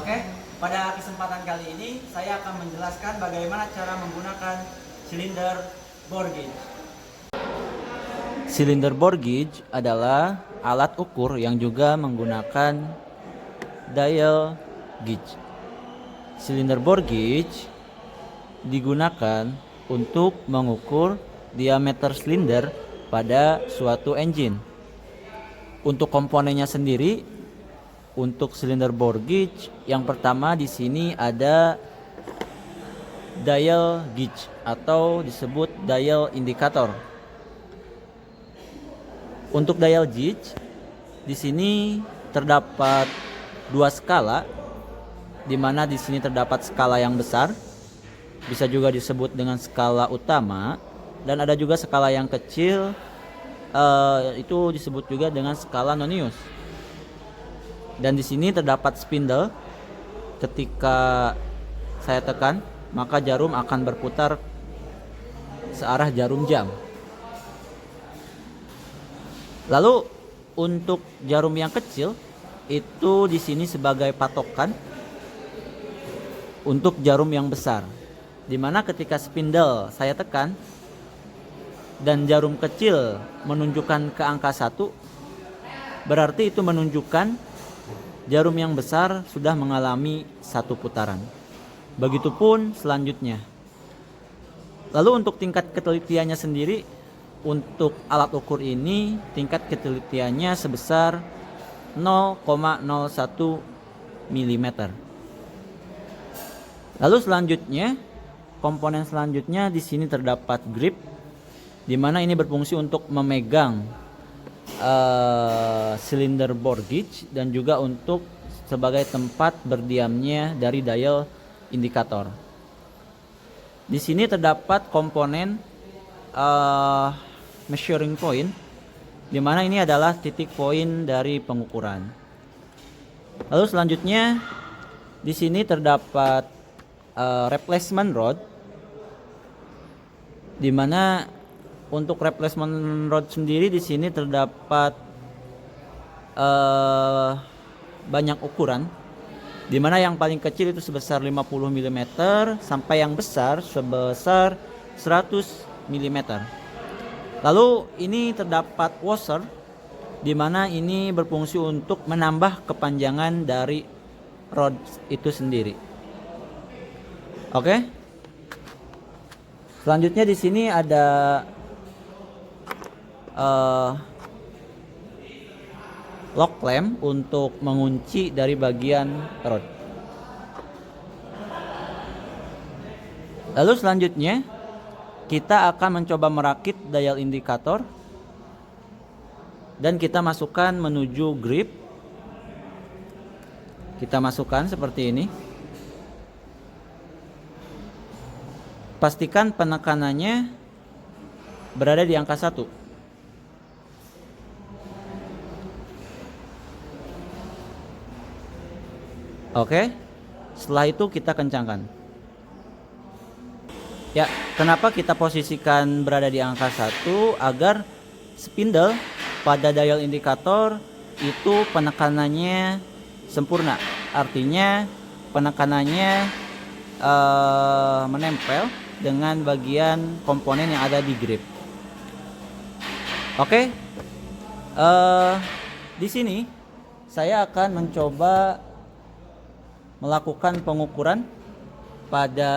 Oke, pada kesempatan kali ini saya akan menjelaskan bagaimana cara menggunakan silinder bore gauge. Silinder bore gauge adalah alat ukur yang juga menggunakan dial gauge. Silinder bore gauge digunakan untuk mengukur diameter silinder pada suatu engine. Untuk komponennya sendiri, untuk silinder bore gauge, yang pertama di sini ada dial gauge atau disebut dial indikator. Untuk dial gauge, di sini terdapat dua skala, di mana di sini terdapat skala yang besar, bisa juga disebut dengan skala utama, dan ada juga skala yang kecil, itu disebut juga dengan skala nonius. Dan di sini terdapat spindle. Ketika saya tekan, maka jarum akan berputar searah jarum jam. Lalu untuk jarum yang kecil itu di sini sebagai patokan untuk jarum yang besar. Dimana ketika spindle saya tekan dan jarum kecil menunjukkan ke angka 1, berarti itu menunjukkan jarum yang besar sudah mengalami satu putaran. Begitupun selanjutnya. Lalu untuk tingkat ketelitiannya sendiri, untuk alat ukur ini tingkat ketelitiannya sebesar 0,01 mm. Lalu selanjutnya, komponen selanjutnya di sini terdapat grip, di mana ini berfungsi untuk memegang silinder bore gauge dan juga untuk sebagai tempat berdiamnya dari dial indikator. Di sini terdapat komponen measuring point, di mana ini adalah titik poin dari pengukuran. Lalu selanjutnya di sini terdapat replacement rod, di mana untuk replacement rod sendiri di sini terdapat banyak ukuran, di mana yang paling kecil itu sebesar 50 mm sampai yang besar sebesar 100 mm. Lalu ini terdapat washer, di mana ini berfungsi untuk menambah kepanjangan dari rod itu sendiri. Oke. Selanjutnya di sini ada lock clamp untuk mengunci dari bagian rod. Lalu selanjutnya kita akan mencoba merakit dial indikator dan kita masukkan menuju grip. Kita masukkan seperti ini. Pastikan penekanannya berada di angka 1. Oke, setelah itu kita kencangkan. Ya, kenapa kita posisikan berada di angka 1? Agar spindle pada dial indikator itu penekanannya sempurna. Artinya penekanannya menempel dengan bagian komponen yang ada di grip. Oke, di sini saya akan mencoba melakukan pengukuran pada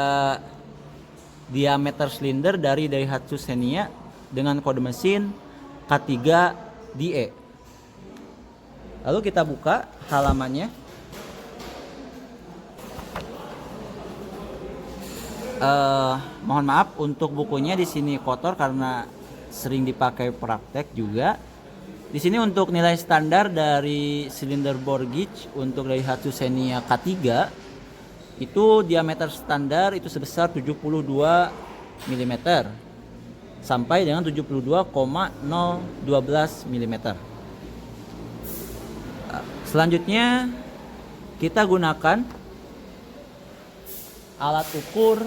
diameter silinder dari Daihatsu Xenia dengan kode mesin K3DE. Lalu kita buka halamannya. Mohon maaf untuk bukunya di sini kotor karena sering dipakai praktek juga. Di sini untuk nilai standar dari silinder bore gauge untuk Daihatsu Xenia K3 itu diameter standar itu sebesar 72 mm sampai dengan 72,012 mm. Selanjutnya kita gunakan alat ukur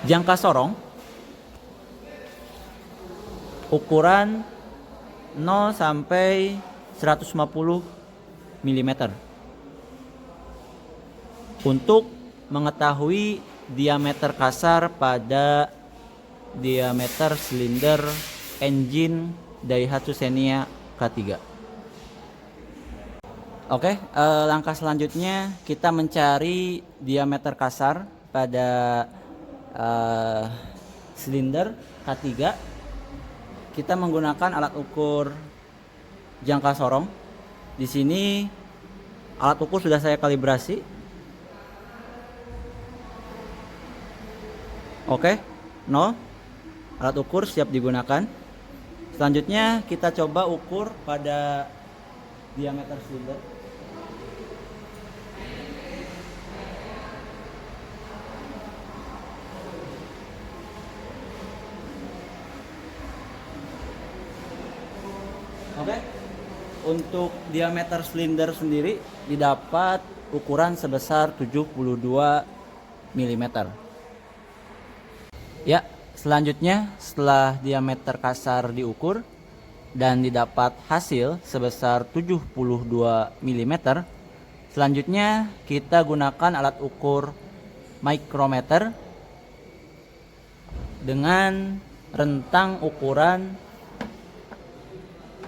jangka sorong ukuran 0 sampai 150 mm. untuk mengetahui diameter kasar pada diameter silinder engine Daihatsu Xenia K3. Oke, langkah selanjutnya kita mencari diameter kasar pada silinder K3. Kita menggunakan alat ukur jangka sorong. Di sini alat ukur sudah saya kalibrasi. Oke, 0. Alat ukur siap digunakan. Selanjutnya kita coba ukur pada diameter silinder. Oke, untuk diameter silinder sendiri didapat ukuran sebesar 72 mm. Ya, selanjutnya setelah diameter kasar diukur dan didapat hasil sebesar 72 mm, selanjutnya kita gunakan alat ukur micrometer dengan rentang ukuran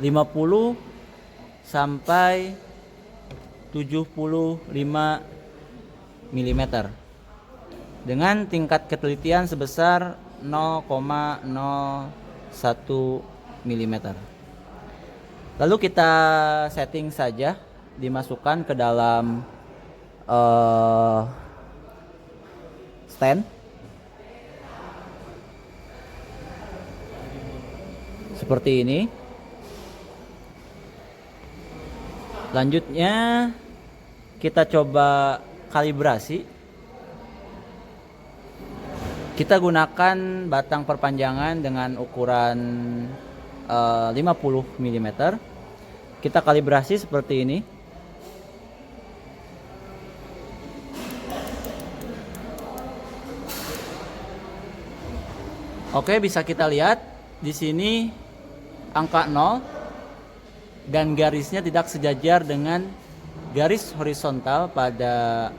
50 sampai 75 mm dengan tingkat ketelitian sebesar 0,01 mm. Lalu kita setting saja, dimasukkan ke dalam stand seperti ini. Selanjutnya kita coba kalibrasi. Kita gunakan batang perpanjangan dengan ukuran 50 mm. Kita kalibrasi seperti ini. Oke, bisa kita lihat di sini angka 0 dan garisnya tidak sejajar dengan garis horizontal pada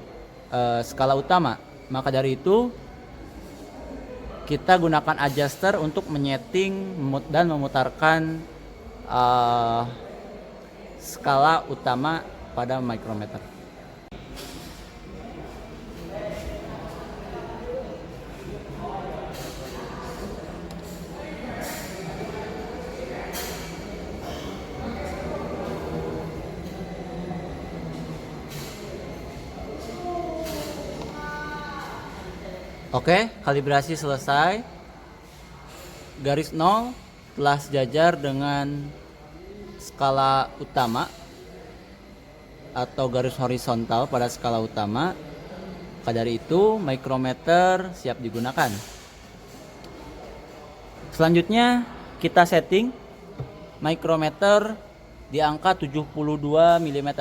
skala utama. Maka dari itu kita gunakan adjuster untuk menyeting dan memutarkan skala utama pada micrometer. Oke, kalibrasi selesai. Garis 0 telah sejajar dengan skala utama atau garis horizontal pada skala utama. Maka dari itu micrometer siap digunakan. Selanjutnya kita setting micrometer di angka 72 mm.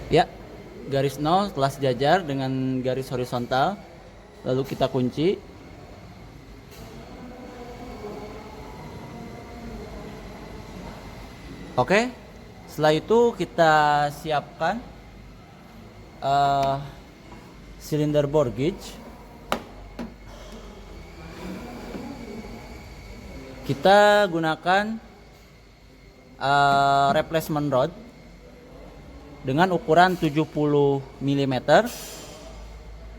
Ya, garis 0 telah sejajar dengan garis horizontal. Lalu kita kunci. Oke, setelah itu kita siapkan silinder bore gauge. Kita gunakan replacement rod dengan ukuran 70 mm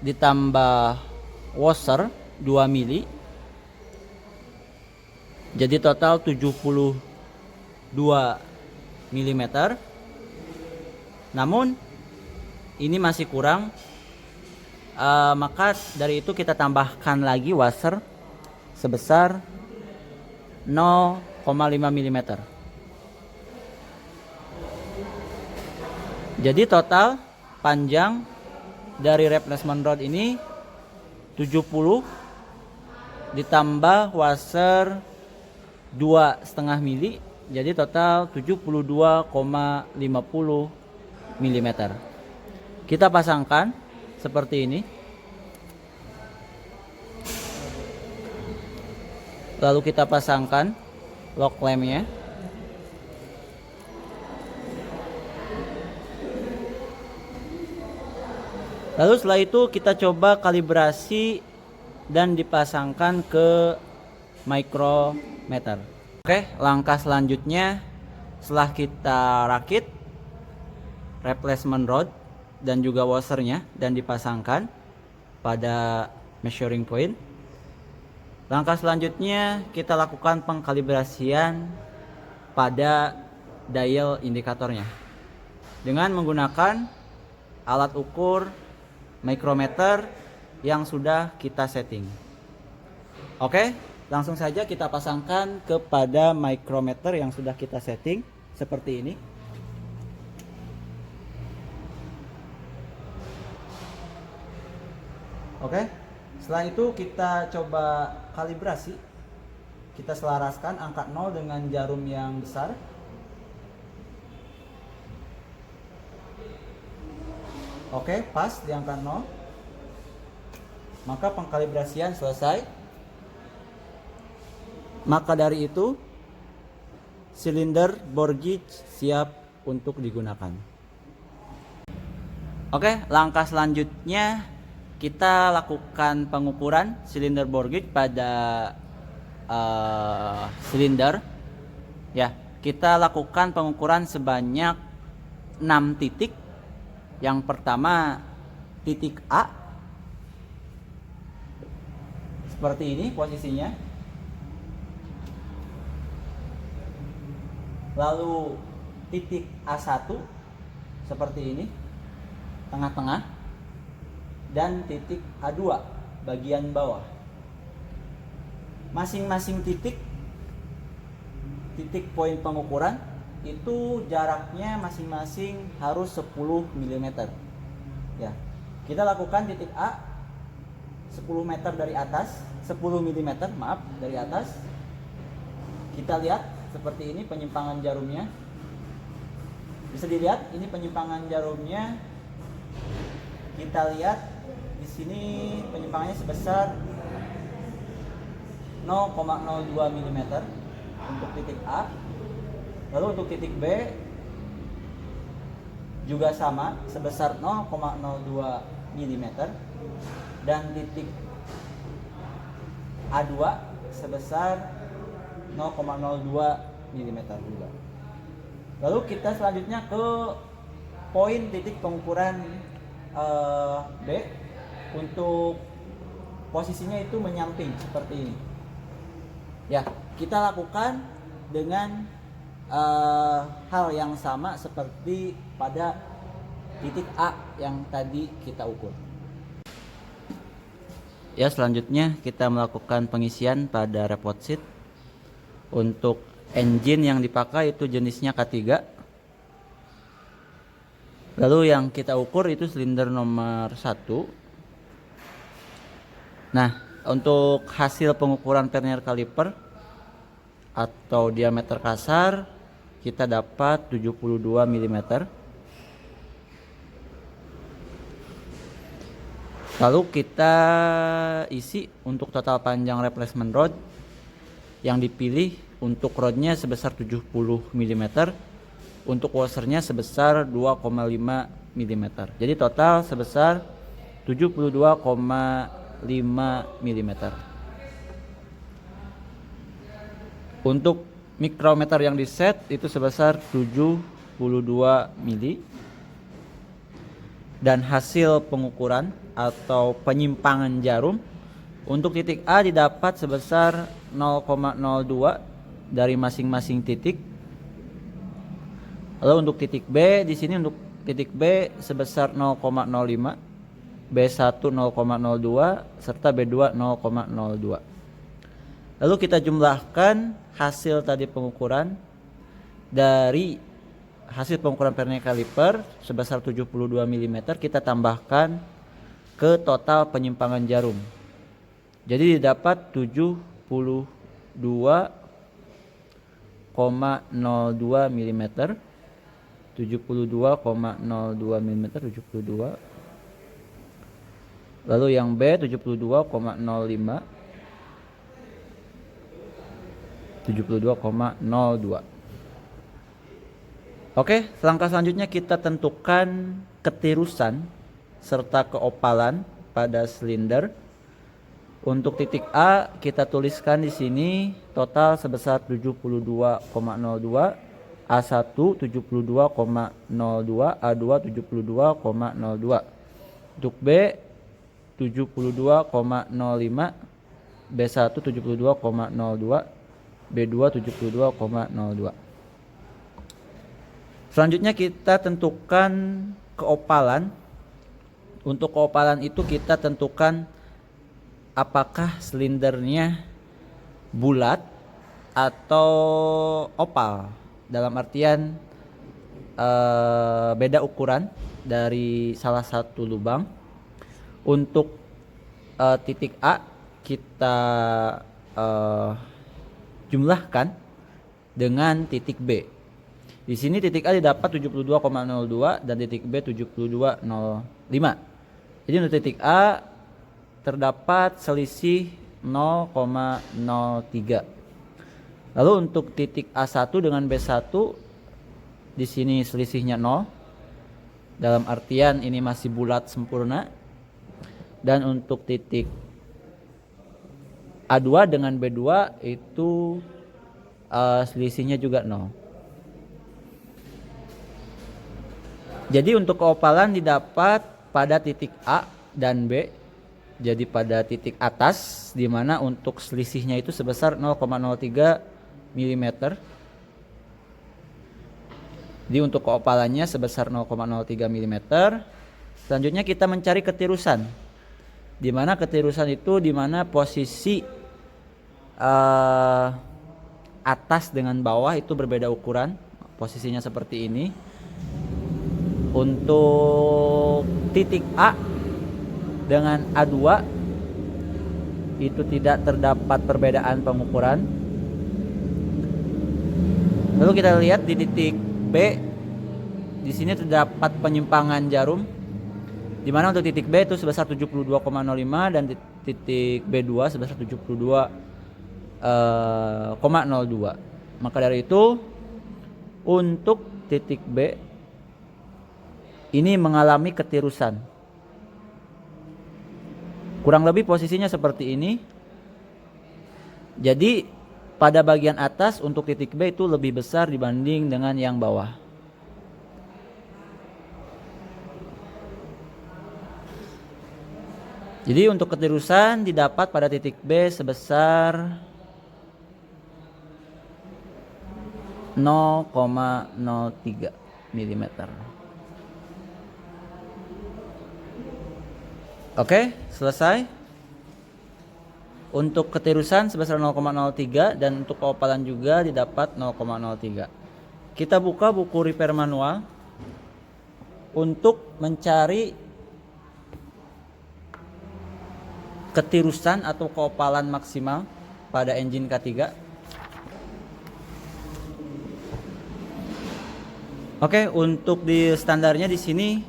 ditambah washer 2 mili, jadi total 72 mm. Namun ini masih kurang, maka dari itu kita tambahkan lagi washer sebesar 0,5 mm. Jadi total panjang dari replacement rod ini 70 ditambah washer 2,5 mili, jadi total 72,50 mm. Kita pasangkan seperti ini. Lalu kita pasangkan lock lampnya. Lalu setelah itu kita coba kalibrasi dan dipasangkan ke micrometer. Oke, langkah selanjutnya setelah kita rakit replacement rod dan juga washernya dan dipasangkan pada measuring point, langkah selanjutnya kita lakukan pengkalibrasian pada dial indikatornya dengan menggunakan alat ukur micrometer yang sudah kita setting. Oke, langsung saja kita pasangkan kepada micrometer yang sudah kita setting seperti ini. Oke, setelah itu kita coba kalibrasi. Kita selaraskan angka 0 dengan jarum yang besar. Oke, pas di angka 0. Maka pengkalibrasian selesai. Maka dari itu silinder bore gauge siap untuk digunakan. Oke, langkah selanjutnya kita lakukan pengukuran silinder bore gauge pada silinder. Ya, kita lakukan pengukuran sebanyak 6 titik. Yang pertama titik A, seperti ini posisinya. Lalu titik A1 seperti ini, tengah-tengah. Dan titik A2 bagian bawah. Masing-masing titik poin pengukuran itu jaraknya masing-masing harus 10 mm. Ya. Kita lakukan titik A 10 meter dari atas, 10 mm, maaf, dari atas. Kita lihat seperti ini penyimpangan jarumnya. Bisa dilihat ini penyimpangan jarumnya. Kita lihat di sini penyimpangannya sebesar 0,02 mm untuk titik A. Lalu untuk titik B juga sama sebesar 0,02 mm dan titik A2 sebesar 0,02 mm juga. Lalu kita selanjutnya ke poin titik pengukuran B. Untuk posisinya itu menyamping seperti ini. Ya, kita lakukan dengan hal yang sama seperti pada titik A yang tadi kita ukur. Ya, selanjutnya kita melakukan pengisian pada report sheet. Untuk engine yang dipakai itu jenisnya K3. Lalu yang kita ukur itu silinder nomor 1. Nah, untuk hasil pengukuran vernier caliper atau diameter kasar kita dapat 72 mm. Lalu kita isi untuk total panjang replacement rod. Yang dipilih untuk rodnya sebesar 70 mm, untuk washernya sebesar 2,5 mm. Jadi total sebesar 72,5 mm. Untuk mikrometer yang diset itu sebesar 72 mili. Dan hasil pengukuran atau penyimpangan jarum untuk titik A didapat sebesar 0,02 dari masing-masing titik. Lalu untuk titik B, di sini untuk titik B sebesar 0,05, B1 0,02 serta B2 0,02. Lalu kita jumlahkan hasil tadi pengukuran dari hasil pengukuran vernier caliper sebesar 72 mm, kita tambahkan ke total penyimpangan jarum. Jadi didapat 72,02 mm. 72,02 mm, 72. Lalu yang B 72,05, 72,02. Oke, langkah selanjutnya kita tentukan ketirusan serta keopalan pada silinder. Untuk titik A kita tuliskan di sini total sebesar 72,02, A1 72,02, A2 72,02. Untuk B 72,05, B1 72,02, B2 72,02. Selanjutnya kita tentukan keopalan. Untuk keopalan itu kita tentukan apakah silindernya bulat atau opal. Dalam artian beda ukuran dari salah satu lubang. Untuk titik A kita jumlahkan dengan titik B. Di sini titik A didapat 72,02 dan titik B 72,05. Jadi untuk titik A terdapat selisih 0,03. Lalu untuk titik A1 dengan B1 di sini selisihnya 0. Dalam artian ini masih bulat sempurna. Dan untuk titik A2 dengan B2 itu selisihnya juga 0. Jadi untuk keopalan didapat pada titik A dan B. Jadi pada titik atas, di mana untuk selisihnya itu sebesar 0,03 mm. Jadi untuk keopalannya sebesar 0,03 mm. Selanjutnya kita mencari ketirusan. Di mana ketirusan itu di mana posisi atas dengan bawah itu berbeda ukuran. Posisinya seperti ini. Untuk titik A dengan A2 itu tidak terdapat perbedaan pengukuran. Lalu kita lihat di titik B, di sini terdapat penyimpangan jarum, di mana untuk titik B itu sebesar 72,05 dan titik B2 sebesar 72,02. Maka dari itu untuk titik B ini mengalami ketirusan. Kurang lebih posisinya seperti ini. Jadi pada bagian atas untuk titik B itu lebih besar dibanding dengan yang bawah. Jadi untuk ketirusan didapat pada titik B sebesar 0,03 mm. Oke, selesai. Untuk ketirusan sebesar 0,03 dan untuk keopalan juga didapat 0,03. Kita buka buku repair manual untuk mencari ketirusan atau keopalan maksimal pada engine K3. Oke, untuk di standarnya di sini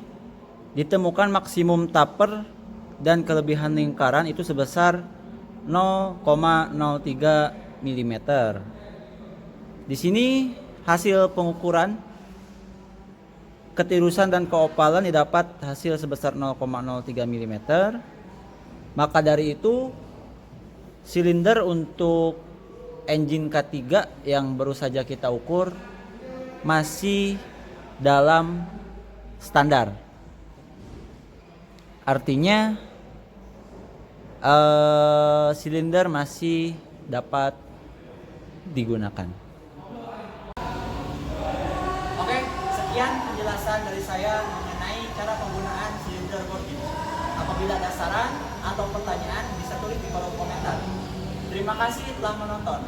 ditemukan maksimum taper dan kelebihan lingkaran itu sebesar 0,03 mm. Di sini hasil pengukuran ketirusan dan keopalan didapat hasil sebesar 0,03 mm. Maka dari itu silinder untuk engine K3 yang baru saja kita ukur masih dalam standar. Artinya silinder masih dapat digunakan. Oke, sekian penjelasan dari saya mengenai cara penggunaan silinder bore gauge. Apabila ada saran atau pertanyaan bisa tulis di kolom komentar. Terima kasih telah menonton.